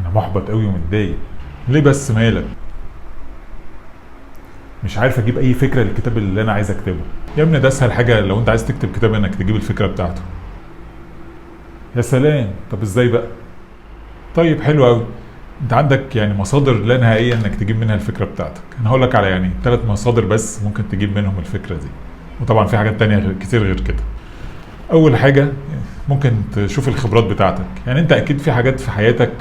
انا محبط قوي ومتضايق. ليه بس مالك؟ مش عارف اجيب اي فكره للكتاب اللي انا عايز اكتبه. يا ابني ده اسهل حاجه لو انت عايز تكتب كتاب انك تجيب الفكره بتاعته. يا سلام، طب ازاي بقى؟ طيب حلو قوي. انت عندك يعني مصادر لا نهائيه انك تجيب منها الفكره بتاعتك. انا هقول لك على يعني 3 مصادر بس ممكن تجيب منهم الفكره دي، وطبعا في حاجات تانية كتير غير كده. اول حاجه ممكن تشوف الخبرات بتاعتك. يعني انت اكيد في حاجات في حياتك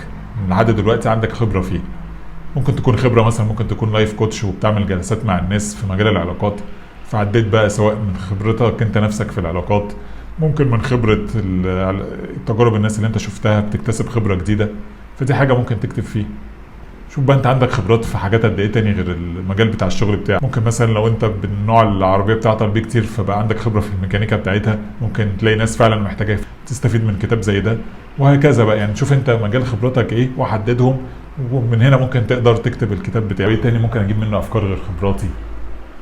لحد دلوقتي عندك خبره فيها. ممكن تكون خبره مثلا، ممكن تكون لايف كوتش وبتعمل جلسات مع الناس في مجال العلاقات، فعديت بقى سواء من خبرتك انت نفسك في العلاقات، ممكن من خبره تجارب الناس اللي انت شفتها بتكتسب خبره جديده. فدي حاجه ممكن تكتب فيها. شوف بقى انت عندك خبرات في حاجات قد ايه تاني غير المجال بتاع الشغل بتاعك. ممكن مثلا لو انت بالنوع العربيه بتاعتك بيه كتير فبقى عندك خبره في الميكانيكا بتاعتها، ممكن تلاقي ناس فعلا محتاجه تستفيد من كتاب زي ده. وهكذا بقى، يعني شوف انت مجال خبرتك ايه وحددهم، ومن هنا ممكن تقدر تكتب الكتاب بتاعك. ايه تاني ممكن اجيب منه افكار غير خبراتي؟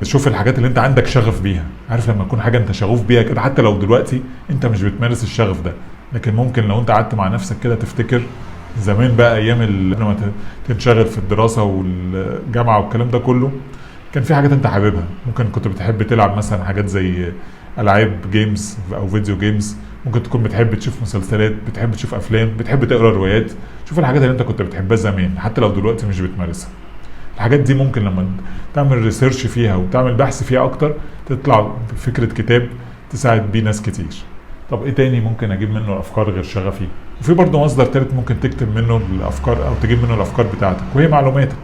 شوف الحاجات اللي انت عندك شغف بيها. عارف لما تكون حاجه انت شغوف بيها كده، حتى لو دلوقتي انت مش بتمارس الشغف ده، لكن ممكن لو انت قعدت مع نفسك كده تفتكر زمان بقى ايام قبل ما تنشغل في الدراسه والجامعه والكلام ده كله، كان في حاجات انت حاببها. ممكن كنت بتحب تلعب مثلا حاجات زي العاب جيمز او فيديو جيمز، ممكن تكون بتحب تشوف مسلسلات، بتحب تشوف افلام، بتحب تقرا روايات. شوف الحاجات اللي انت كنت بتحبها زمان حتى لو دلوقتي مش بتمارسها. الحاجات دي ممكن لما تعمل ريسيرش فيها وتعمل بحث فيها اكتر تطلع فكره كتاب تساعد بيه ناس كتير. طب ايه تاني ممكن اجيب منه افكار غير شغفي؟ وفي برضه مصدر تالت ممكن تكتب منه الافكار او تجيب منه الافكار بتاعتك، وهي معلوماتك.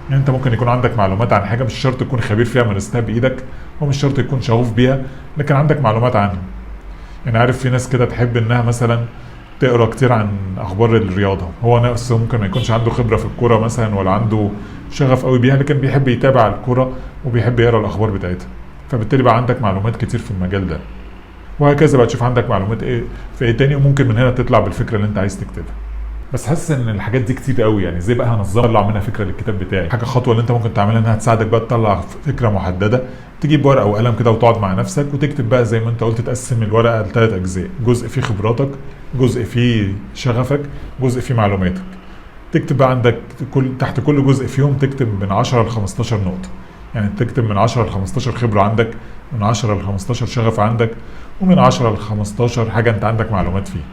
يعني انت ممكن يكون عندك معلومات عن حاجه، مش شرط تكون خبير فيها مارستها بايدك، ومش شرط تكون شغوف بيها، لكن عندك معلومات عنها. يعني عارف في ناس كده تحب انها مثلا تقرا كتير عن اخبار الرياضه، هو نفسه ممكن ما يكونش عنده خبره في الكوره مثلا ولا عنده شغف قوي بيها، لكن بيحب يتابع الكوره وبيحب يقرا الاخبار بتاعتها. فبالتالي بقى عندك معلومات كتير في المجال ده. وهكذا بقى تشوف عندك معلومات ايه في ايه تاني، وممكن من هنا تطلع بالفكره اللي انت عايز تكتبها. بس حاسس ان الحاجات دي كتير قوي، يعني ازاي بقى هنظمها اطلع منها فكره للكتاب بتاعي؟ حاجه خطوه اللي انت ممكن تعملها انها تساعدك بقى تطلع فكره محدده. تجيب ورقه وقلم كده وتقعد مع نفسك وتكتب بقى زي ما انت قلت، تقسم الورقه ل3 اجزاء: جزء فيه خبراتك، جزء فيه شغفك، جزء فيه معلوماتك. تكتب بقى عندك تحت كل جزء فيهم تكتب من 10 ل 15 نقطه. يعني تكتب من 10 ل 15 خبره عندك، من 10 ل 15 شغف عندك، ومن 10 ل 15 حاجه انت عندك معلومات فيها.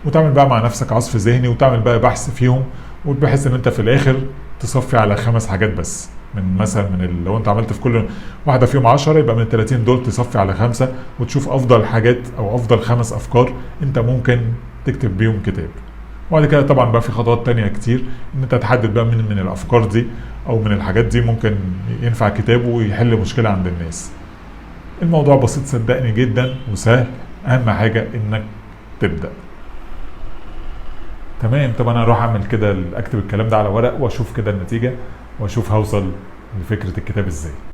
وتعمل بقى مع نفسك عصف ذهني وتعمل بقى بحث فيهم، وبحيث ان انت في الاخر تصفي على 5 حاجات بس. من مثلا لو انت عملت في كل واحده فيهم 10، يبقى من ال 30 دول تصفي على 5 وتشوف افضل حاجات او افضل 5 افكار انت ممكن تكتب بيهم كتاب. وبعد كده طبعا بقى في خطوات تانية كتير، ان انت تحدد بقى من الافكار دي او من الحاجات دي ممكن ينفع كتاب ويحل مشكله عند الناس. الموضوع بسيط صدقني جدا وسهل، اهم حاجه انك تبدا. تمام. طب انا اروح اعمل كده، اكتب الكلام ده على ورق واشوف كده النتيجه، واشوف هوصل لفكره الكتاب ازاي.